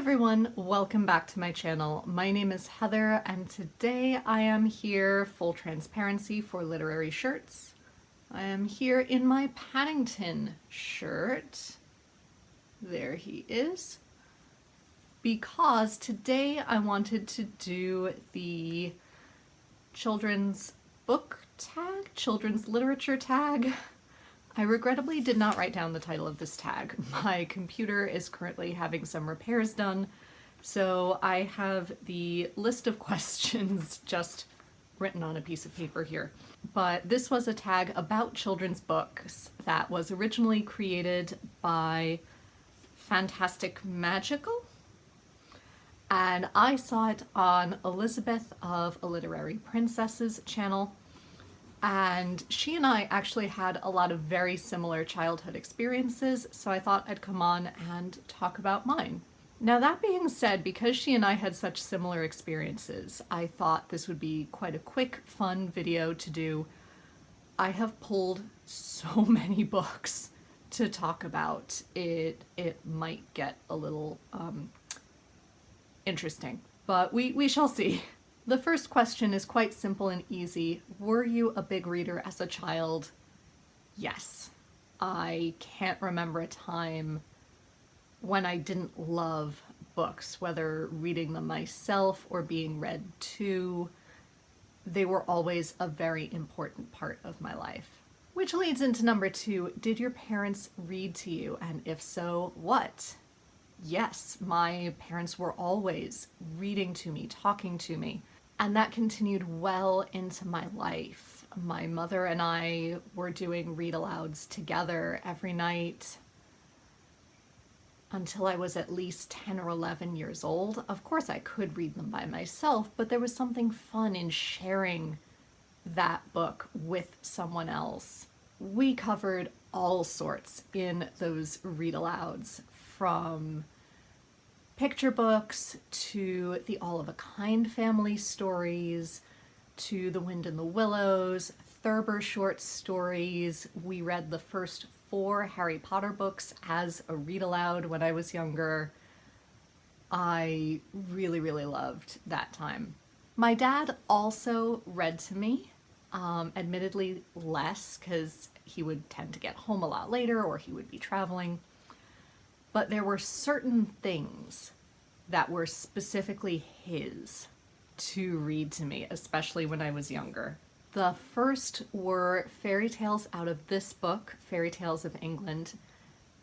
everyone, welcome back to my channel. My name is Heather and today I am here, full transparency, for literary shirts. I am here in my Paddington shirt. There he is. Because today I wanted to do the children's book tag, children's literature tag. I regrettably did not write down the title of this tag. My computer is currently having some repairs done, so I have the list of questions just written on a piece of paper here. But this was a tag about children's books that was originally created by Fantastic Magical, and I saw it on Elizabeth of A Literary Princess's channel. And she and I actually had a lot of very similar childhood experiences, so I thought I'd come on and talk about mine. Now that being said, because she and I had such similar experiences, I thought this would be quite a quick, fun video to do. I have pulled so many books to talk about. It might get a little interesting, but we shall see. The first question is quite simple and easy. Were you a big reader as a child? Yes. I can't remember a time when I didn't love books, whether reading them myself or being read to. They were always a very important part of my life. Which leads into number 2, did your parents read to you? And if so, what? Yes, my parents were always reading to me, talking to me. And that continued well into my life. My mother and I were doing read-alouds together every night until I was at least 10 or 11 years old. Of course, I could read them by myself, but there was something fun in sharing that book with someone else. We covered all sorts in those read-alouds, from picture books to the All of a Kind family stories to The Wind in the Willows, Thurber short stories. We read the first 4 Harry Potter books as a read aloud when I was younger. I really, really loved that time. My dad also read to me, admittedly less because he would tend to get home a lot later or he would be traveling. But there were certain things that were specifically his to read to me, especially when I was younger. The first were fairy tales out of this book, Fairy Tales of England,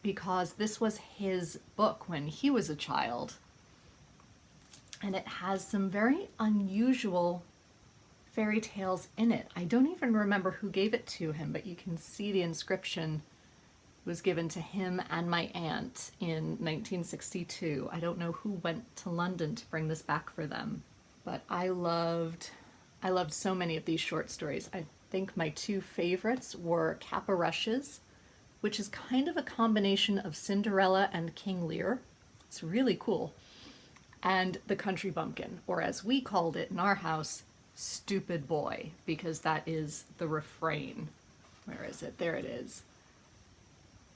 because this was his book when he was a child. And it has some very unusual fairy tales in it. I don't even remember who gave it to him, but you can see the inscription was given to him and my aunt in 1962. I don't know who went to London to bring this back for them, but I loved so many of these short stories. I think my 2 favorites were Kappa Rushes, which is kind of a combination of Cinderella and King Lear. It's really cool. And The Country Bumpkin, or as we called it in our house, Stupid Boy, because that is the refrain. Where is it? There it is.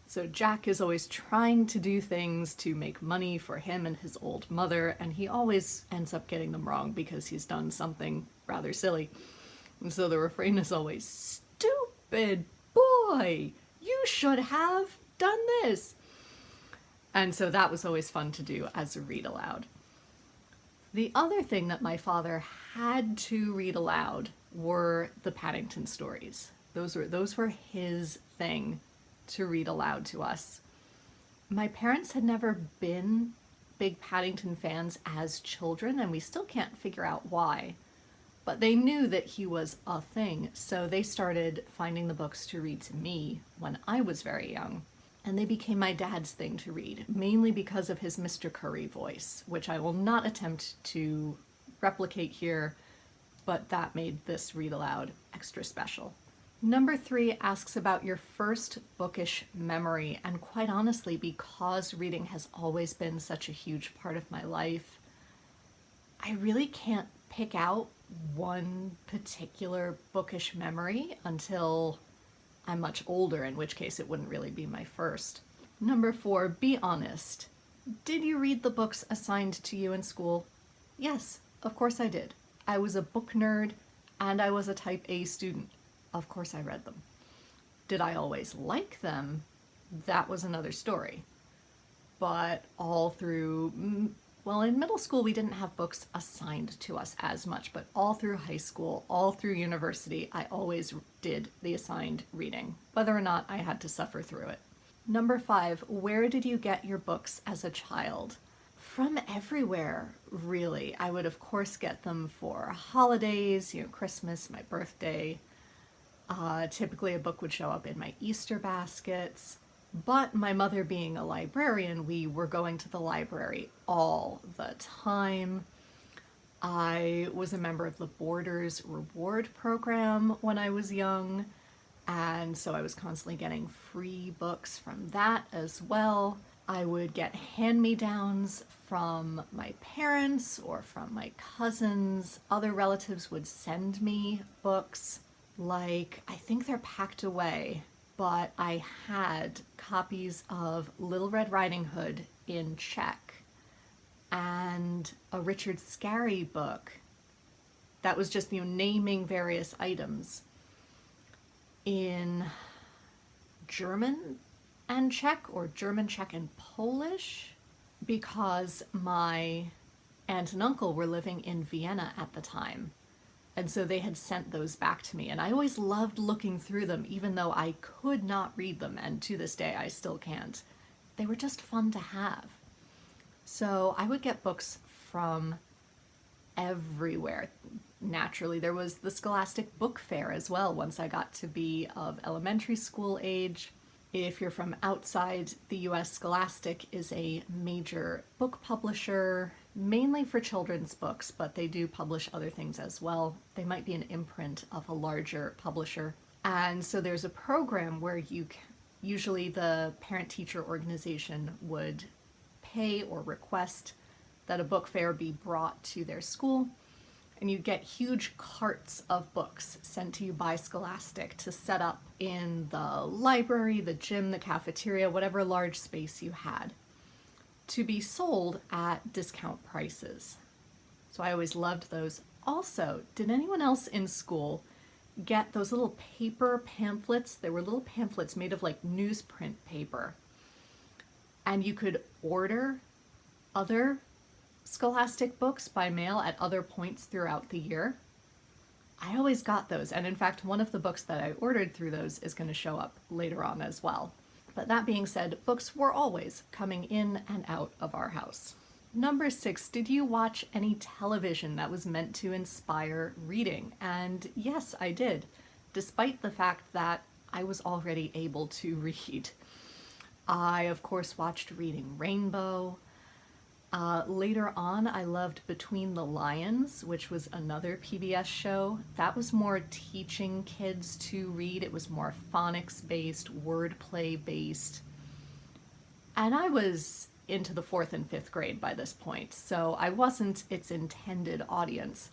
So Jack is always trying to do things to make money for him and his old mother, and he always ends up getting them wrong because he's done something rather silly. And so the refrain is always, "Stupid boy, you should have done this." And so that was always fun to do as a read aloud. The other thing that my father had to read aloud were the Paddington stories. Those were his thing to read aloud to us. My parents had never been big Paddington fans as children, and we still can't figure out why. But they knew that he was a thing, so they started finding the books to read to me when I was very young. And they became my dad's thing to read, mainly because of his Mr. Curry voice, which I will not attempt to replicate here, but that made this read aloud extra special. Number 3 asks about your first bookish memory, and quite honestly, because reading has always been such a huge part of my life, I really can't pick out one particular bookish memory until I'm much older, in which case it wouldn't really be my first. Number 4, be honest. Did you read the books assigned to you in school? Yes, of course I did. I was a book nerd and I was a type A student. Of course I read them. Did I always like them? That was another story. But all through, well, in middle school we didn't have books assigned to us as much, but all through high school, all through university, I always did the assigned reading, whether or not I had to suffer through it. Number 5, where did you get your books as a child? From everywhere, really. I would, of course, get them for holidays, Christmas, my birthday. Typically, a book would show up in my Easter baskets. But my mother being a librarian, we were going to the library all the time. I was a member of the Borders Reward program when I was young, and so I was constantly getting free books from that as well. I would get hand-me-downs from my parents or from my cousins. Other relatives would send me books. Like, I think they're packed away, but I had copies of Little Red Riding Hood in Czech and a Richard Scarry book that was just, naming various items in German and Czech, or German, Czech, and Polish, because my aunt and uncle were living in Vienna at the time. And so they had sent those back to me. And I always loved looking through them, even though I could not read them. And to this day, I still can't. They were just fun to have. So I would get books from everywhere. Naturally, there was the Scholastic Book Fair as well once I got to be of elementary school age. If you're from outside the US, Scholastic is a major book publisher, mainly for children's books, but they do publish other things as well. They might be an imprint of a larger publisher. And so there's a program where usually the parent-teacher organization would pay or request that a book fair be brought to their school, and you get huge carts of books sent to you by Scholastic to set up in the library, the gym, the cafeteria, whatever large space you had, to be sold at discount prices. So I always loved those. Also, did anyone else in school get those little paper pamphlets? They were little pamphlets made of like newsprint paper. And you could order other Scholastic books by mail at other points throughout the year. I always got those, and in fact one of the books that I ordered through those is going to show up later on as well. But that being said, books were always coming in and out of our house. Number 6, did you watch any television that was meant to inspire reading? And yes, I did, despite the fact that I was already able to read. I, of course, watched Reading Rainbow. Later on, I loved Between the Lions, which was another PBS show. That was more teaching kids to read. It was more phonics-based, wordplay-based. And I was into the 4th and 5th grade by this point, so I wasn't its intended audience.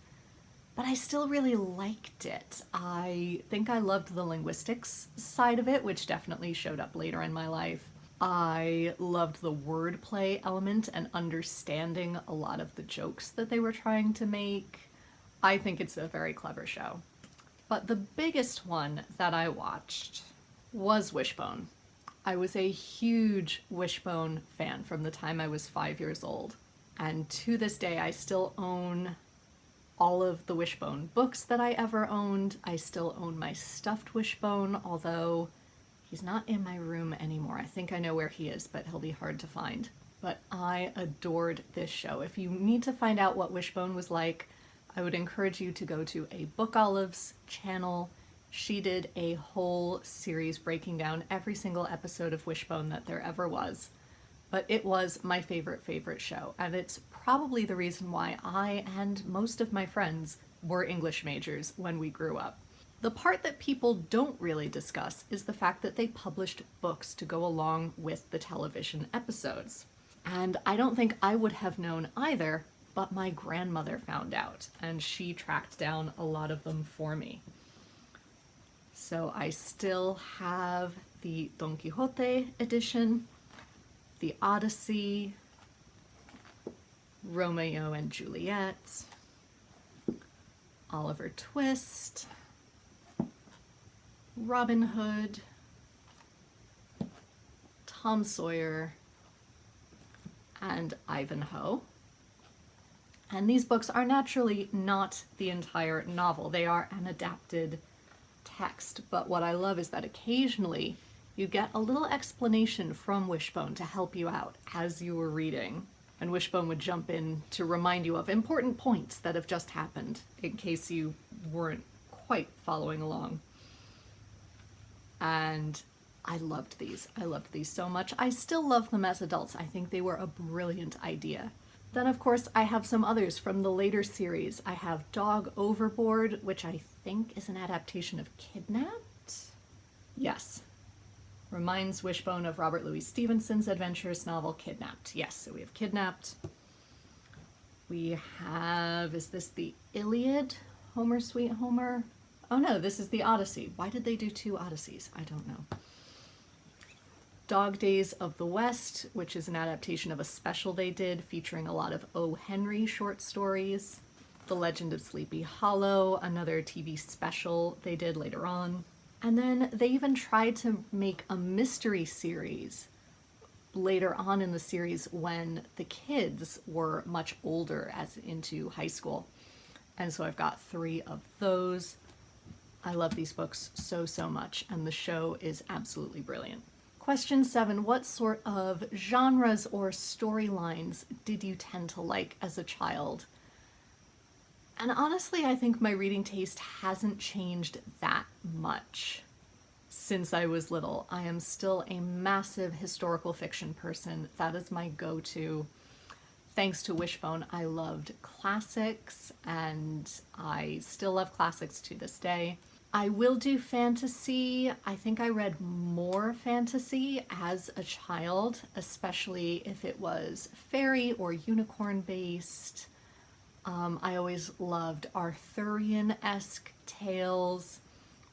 But I still really liked it. I think I loved the linguistics side of it, which definitely showed up later in my life. I loved the wordplay element and understanding a lot of the jokes that they were trying to make. I think it's a very clever show. But the biggest one that I watched was Wishbone. I was a huge Wishbone fan from the time I was 5 years old. And to this day, I still own all of the Wishbone books that I ever owned. I still own my stuffed Wishbone, although he's not in my room anymore. I think I know where he is, but he'll be hard to find. But I adored this show. If you need to find out what Wishbone was like, I would encourage you to go to a Book Olive's channel. She did a whole series breaking down every single episode of Wishbone that there ever was. But it was my favorite show, and it's probably the reason why I and most of my friends were English majors when we grew up. The part that people don't really discuss is the fact that they published books to go along with the television episodes. And I don't think I would have known either, but my grandmother found out, and she tracked down a lot of them for me. So I still have the Don Quixote edition, the Odyssey, Romeo and Juliet, Oliver Twist, Robin Hood, Tom Sawyer, and Ivanhoe. And these books are naturally not the entire novel. They are an adapted text, but what I love is that occasionally you get a little explanation from Wishbone to help you out as you were reading. And Wishbone would jump in to remind you of important points that have just happened in case you weren't quite following along. And I loved these. I loved these so much. I still love them as adults. I think they were a brilliant idea. Then, of course, I have some others from the later series. I have Dog Overboard, which I think is an adaptation of Kidnapped. Yes. Reminds Wishbone of Robert Louis Stevenson's adventurous novel, Kidnapped. Yes, so we have Kidnapped. We have, is this the Iliad? Homer, Sweet Homer? Oh no, this is the Odyssey. Why did they do two Odysseys? I don't know. Dog Days of the West, which is an adaptation of a special they did featuring a lot of O. Henry short stories. The Legend of Sleepy Hollow, another TV special they did later on. And then they even tried to make a mystery series later on in the series when the kids were much older, as into high school. And so I've got 3 of those. I love these books so, so much, and the show is absolutely brilliant. Question 7, what sort of genres or storylines did you tend to like as a child? And honestly, I think my reading taste hasn't changed that much since I was little. I am still a massive historical fiction person. That is my go-to. Thanks to Wishbone, I loved classics, and I still love classics to this day. I will do fantasy. I think I read more fantasy as a child, especially if it was fairy or unicorn based. I always loved Arthurian-esque tales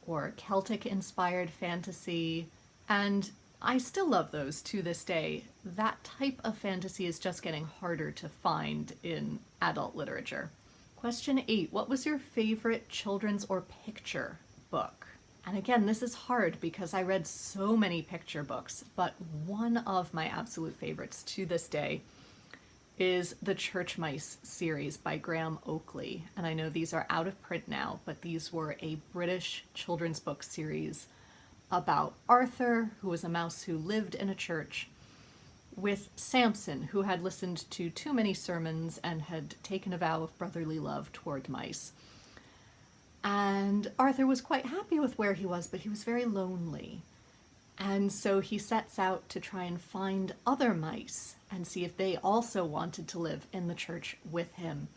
or Celtic-inspired fantasy, and I still love those to this day. That type of fantasy is just getting harder to find in adult literature. Question 8, what was your favorite children's or picture book? And again, this is hard because I read so many picture books, but one of my absolute favorites to this day is the Church Mice series by Graham Oakley. And I know these are out of print now, but these were a British children's book series about Arthur, who was a mouse who lived in a church, with Samson, who had listened to too many sermons and had taken a vow of brotherly love toward mice. And Arthur was quite happy with where he was, but he was very lonely. And so he sets out to try and find other mice and see if they also wanted to live in the church with him.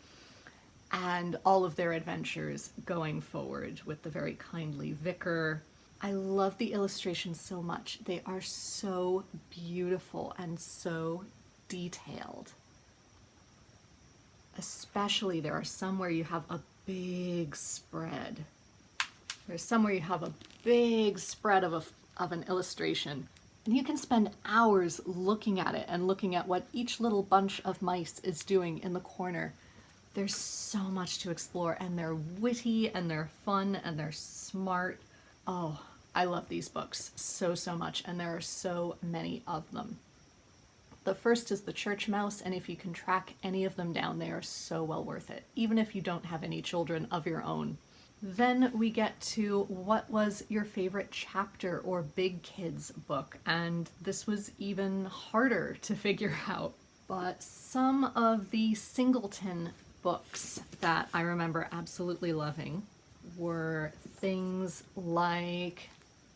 And all of their adventures going forward with the very kindly vicar. I love the illustrations so much. They are so beautiful and so detailed. Especially there are some where you have a big spread. There's some where you have a big spread of an illustration. And you can spend hours looking at it and looking at what each little bunch of mice is doing in the corner. There's so much to explore, and they're witty and they're fun and they're smart. Oh, I love these books so, so much, and there are so many of them. The first is the Church Mouse, and if you can track any of them down, they are so well worth it, even if you don't have any children of your own. Then we get to what was your favorite chapter or big kids book, and this was even harder to figure out. But some of the Singleton books that I remember absolutely loving were things like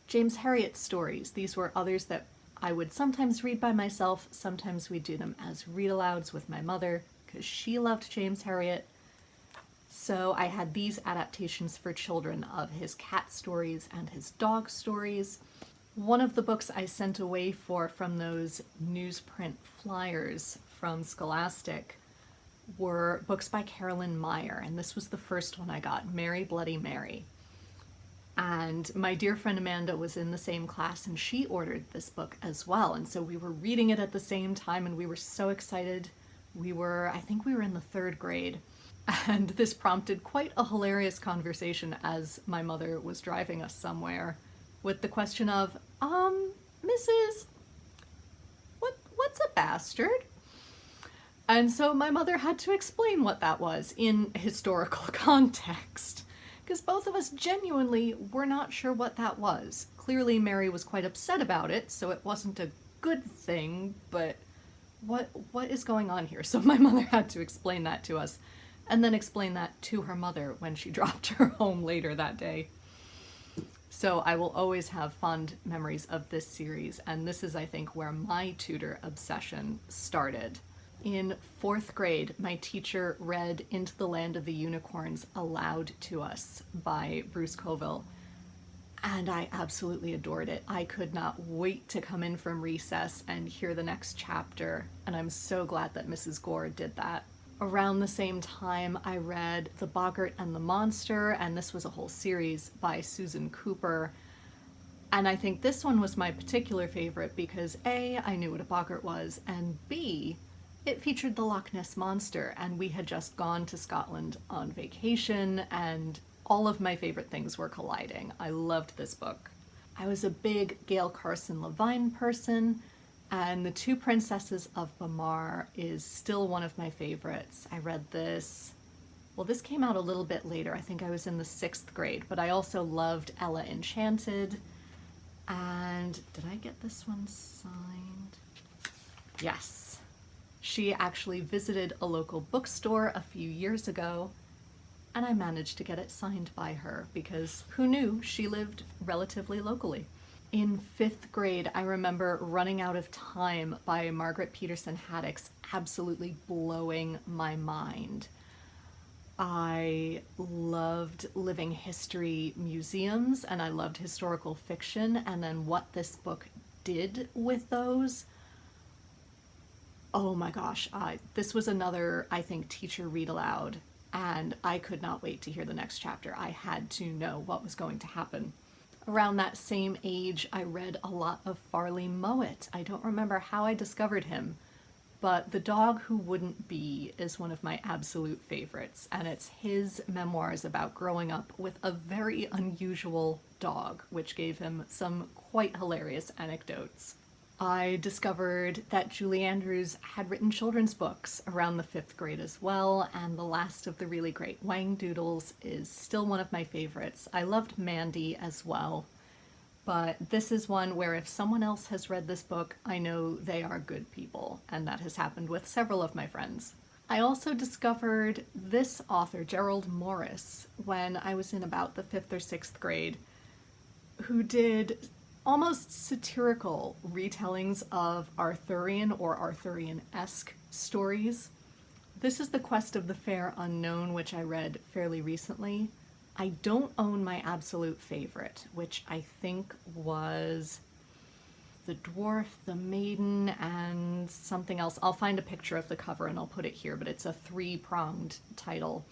James Herriot stories. These were others that I would sometimes read by myself, sometimes we'd do them as read-alouds with my mother, because she loved James Herriot. So I had these adaptations for children of his cat stories and his dog stories. One of the books I sent away from those newsprint flyers from Scholastic were books by Carolyn Meyer, and this was the first one I got, Mary Bloody Mary. And my dear friend Amanda was in the same class, and she ordered this book as well, and so we were reading it at the same time, and we were so excited I think we were in the third grade, and this prompted quite a hilarious conversation as my mother was driving us somewhere with the question of, Mrs., what's a bastard? And so my mother had to explain what that was in historical context, because both of us genuinely were not sure what that was. Clearly Mary was quite upset about it, so it wasn't a good thing, but what is going on here? So my mother had to explain that to us, and then explain that to her mother when she dropped her home later that day. So I will always have fond memories of this series, and this is, I think, where my Tudor obsession started. In fourth grade, my teacher read Into the Land of the Unicorns aloud to us by Bruce Coville, and I absolutely adored it. I could not wait to come in from recess and hear the next chapter, and I'm so glad that Mrs. Gore did that. Around the same time, I read The Boggart and the Monster, and this was a whole series by Susan Cooper. And I think this one was my particular favorite because A, I knew what a boggart was, and B, it featured the Loch Ness Monster, and we had just gone to Scotland on vacation, and all of my favorite things were colliding. I loved this book. I was a big Gail Carson Levine person, and The Two Princesses of Bamar is still one of my favorites. I read this, well, this came out a little bit later. I think I was in the 6th grade, but I also loved Ella Enchanted. And did I get this one signed? Yes. She actually visited a local bookstore a few years ago, and I managed to get it signed by her because who knew she lived relatively locally. In 5th grade, I remember Running Out of Time by Margaret Peterson Haddix absolutely blowing my mind. I loved living history museums, and I loved historical fiction, and then what this book did with those. Oh my gosh, this was another, I think, teacher read aloud, and I could not wait to hear the next chapter. I had to know what was going to happen. Around that same age, I read a lot of Farley Mowat. I don't remember how I discovered him, but The Dog Who Wouldn't Be is one of my absolute favorites, and it's his memoirs about growing up with a very unusual dog, which gave him some quite hilarious anecdotes. I discovered that Julie Andrews had written children's books around the 5th grade as well, and The Last of the Really Great Wang Doodles is still one of my favorites. I loved Mandy as well, but this is one where if someone else has read this book, I know they are good people, and that has happened with several of my friends. I also discovered this author, Gerald Morris, when I was in about the 5th or 6th grade, who did almost satirical retellings of Arthurian or Arthurian-esque stories. This is The Quest of the Fair Unknown, which I read fairly recently. I don't own my absolute favorite, which I think was The Dwarf, The Maiden, and something else. I'll find a picture of the cover and I'll put it here, but it's a 3-pronged title.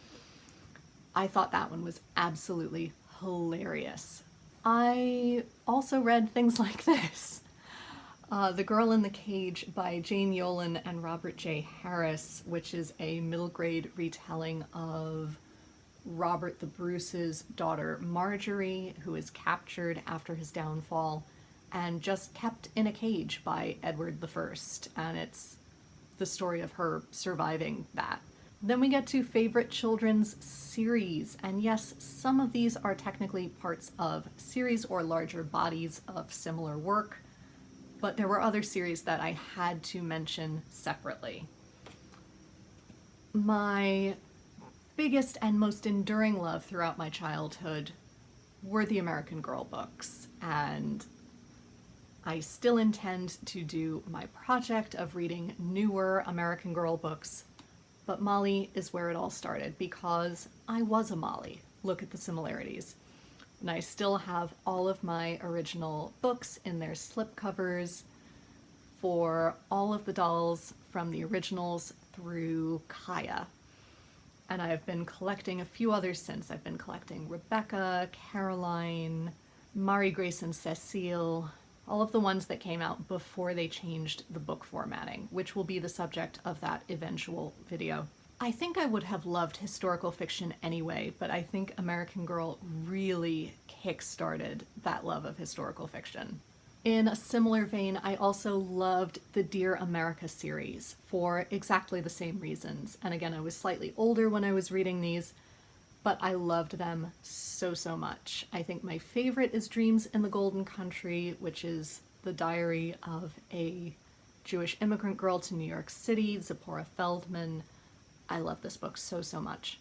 I thought that one was absolutely hilarious. I also read things like this. The Girl in the Cage by Jane Yolen and Robert J. Harris, which is a middle grade retelling of Robert the Bruce's daughter Marjorie, who is captured after his downfall and just kept in a cage by Edward I, and it's the story of her surviving that. Then we get to favorite children's series, and yes, some of these are technically parts of series or larger bodies of similar work, but there were other series that I had to mention separately. My biggest and most enduring love throughout my childhood were the American Girl books, and I still intend to do my project of reading newer American Girl books. But Molly is where it all started, because I was a Molly. Look at the similarities. And I still have all of my original books in their slipcovers for all of the dolls from the originals through Kaya. And I've been collecting a few others since. I've been collecting Rebecca, Caroline, Marie Grace and Cecile, all of the ones that came out before they changed the book formatting, which will be the subject of that eventual video. I think I would have loved historical fiction anyway, but I think American Girl really kick-started that love of historical fiction. In a similar vein, I also loved the Dear America series for exactly the same reasons. And again, I was slightly older when I was reading these, but I loved them so, so much. I think my favorite is Dreams in the Golden Country, which is the diary of a Jewish immigrant girl to New York City, Zipporah Feldman. I love this book so, so much.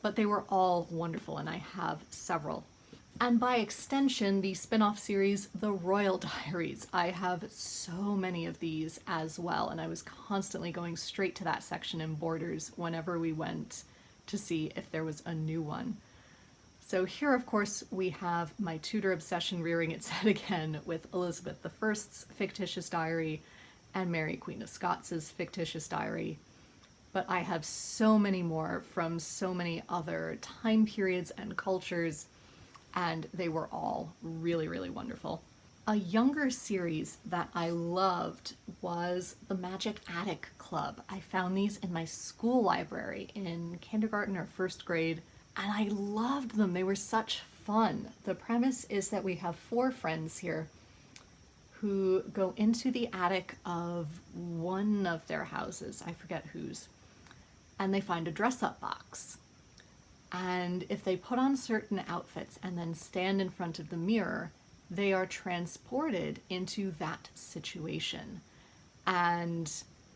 But they were all wonderful, and I have several. And by extension, the spin-off series, The Royal Diaries. I have so many of these as well, and I was constantly going straight to that section in Borders whenever we went to see if there was a new one. So here, of course, we have my Tudor obsession rearing its head again with Elizabeth I's fictitious diary and Mary, Queen of Scots' fictitious diary. But I have so many more from so many other time periods and cultures, and they were all really, really wonderful. A younger series that I loved was the Magic Attic Club. I found these in my school library in kindergarten or first grade, and I loved them. They were such fun. The premise is that we have 4 friends here who go into the attic of one of their houses, I forget whose, and they find a dress-up box. And if they put on certain outfits and then stand in front of the mirror, they are transported into that situation. And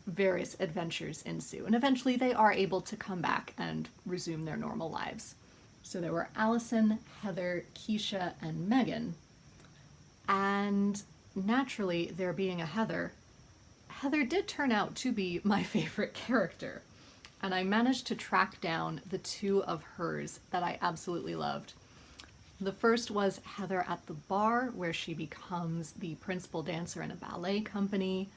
various adventures ensue. And eventually they are able to come back and resume their normal lives. So there were Allison, Heather, Keisha, and Megan. And naturally, there being a Heather, Heather did turn out to be my favorite character. And I managed to track down the 2 of hers that I absolutely loved. The first was Heather at the bar, where she becomes the principal dancer in a ballet company.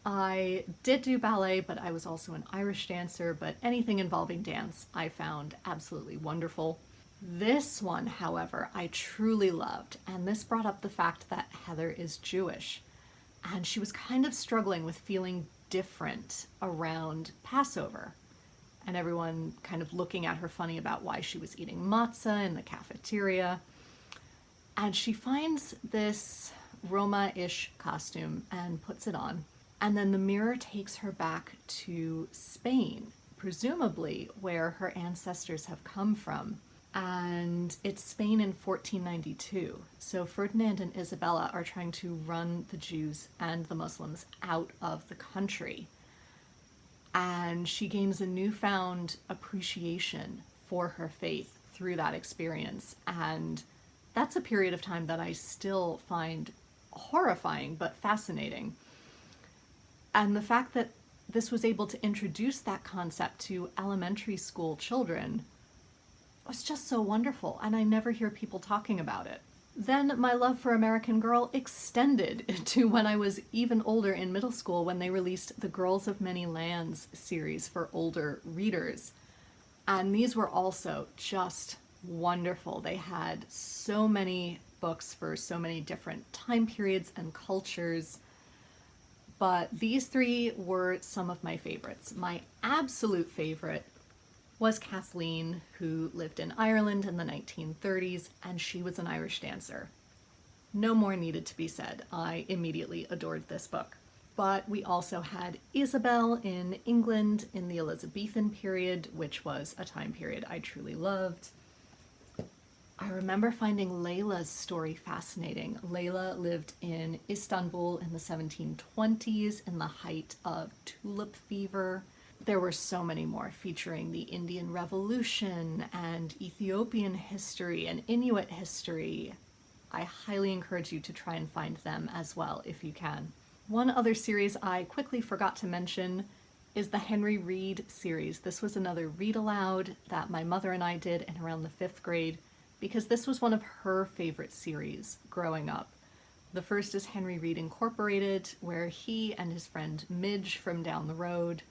I did do ballet, but I was also an Irish dancer, but anything involving dance I found absolutely wonderful. This one, however, I truly loved, and this brought up the fact that Heather is Jewish, and she was kind of struggling with feeling different around Passover, and everyone kind of looking at her funny about why she was eating matzah in the cafeteria. And she finds this Roma-ish costume and puts it on. And then the mirror takes her back to Spain, presumably where her ancestors have come from. And it's Spain in 1492. So Ferdinand and Isabella are trying to run the Jews and the Muslims out of the country. And she gains a newfound appreciation for her faith through that experience. And that's a period of time that I still find horrifying but fascinating. And the fact that this was able to introduce that concept to elementary school children was just so wonderful, and I never hear people talking about it. Then my love for American Girl extended to when I was even older in middle school, when they released the Girls of Many Lands series for older readers. And these were also just wonderful. They had so many books for so many different time periods and cultures. But these 3 were some of my favorites. My absolute favorite was Kathleen, who lived in Ireland in the 1930s, and she was an Irish dancer. No more needed to be said. I immediately adored this book. But we also had Isabel in England in the Elizabethan period, which was a time period I truly loved. I remember finding Layla's story fascinating. Layla lived in Istanbul in the 1720s in the height of tulip fever. There were so many more featuring the Indian Revolution and Ethiopian history and Inuit history. I highly encourage you to try and find them as well if you can. One other series I quickly forgot to mention is the Henry Reed series. This was another read aloud that my mother and I did in around the 5th grade because this was one of her favorite series growing up. The first is Henry Reed Incorporated, where he and his friend Midge from down the road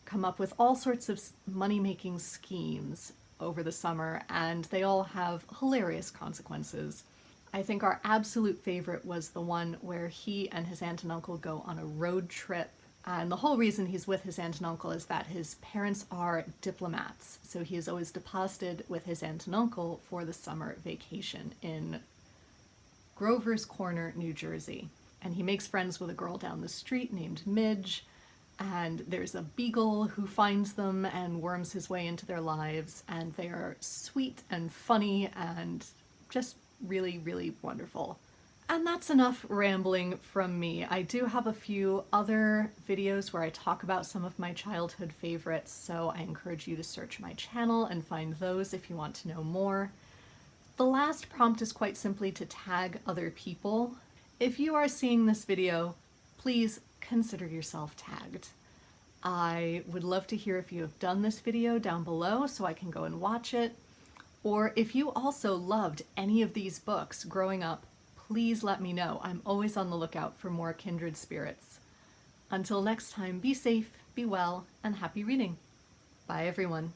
come up with all sorts of money-making schemes over the summer, and they all have hilarious consequences. I think our absolute favorite was the one where he and his aunt and uncle go on a road trip. And the whole reason he's with his aunt and uncle is that his parents are diplomats. So he is always deposited with his aunt and uncle for the summer vacation in Grover's Corner, New Jersey. And he makes friends with a girl down the street named Midge. And there's a beagle who finds them and worms his way into their lives. And they are sweet and funny and just really, really wonderful. And that's enough rambling from me. I do have a few other videos where I talk about some of my childhood favorites, so I encourage you to search my channel and find those if you want to know more. The last prompt is quite simply to tag other people. If you are seeing this video, please consider yourself tagged. I would love to hear if you have done this video down below so I can go and watch it. Or if you also loved any of these books growing up, please let me know. I'm always on the lookout for more kindred spirits. Until next time, be safe, be well, and happy reading. Bye everyone.